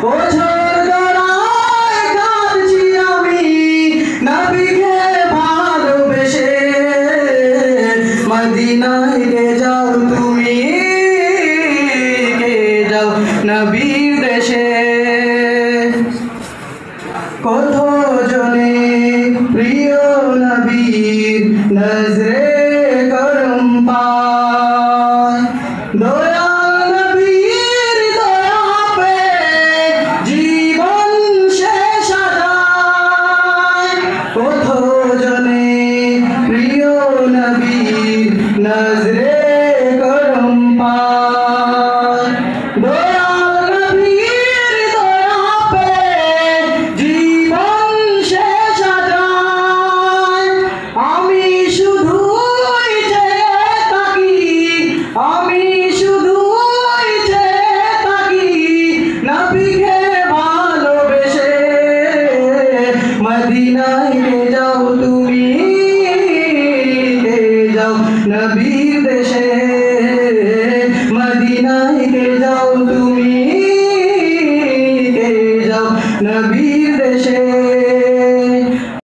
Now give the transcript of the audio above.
ওঝর গড়ায় কাঁদছি আমি নবীকে ভালোবেসে। মদিনায় কে যাও তুমি, কে যাও নবীর দেশে। কত জনে প্রিয় নবীর নজরে করম পায়। দয়াল নবীর দয়া পেয়ে জীবন শেষ যায়। কত জনে প্রিয় নবীর নজরে করম পায়। দয়াল নবীর দয়া পেয়ে জীবন শেষ যায়। আমি শুধুই চেয়ে থাকি, আমি শুধুই চেয়ে থাকি নবীকে ভালোবেসে। মদিনায় কে যাও তুমি, কে যাও নবীর দেশে। মদিনায়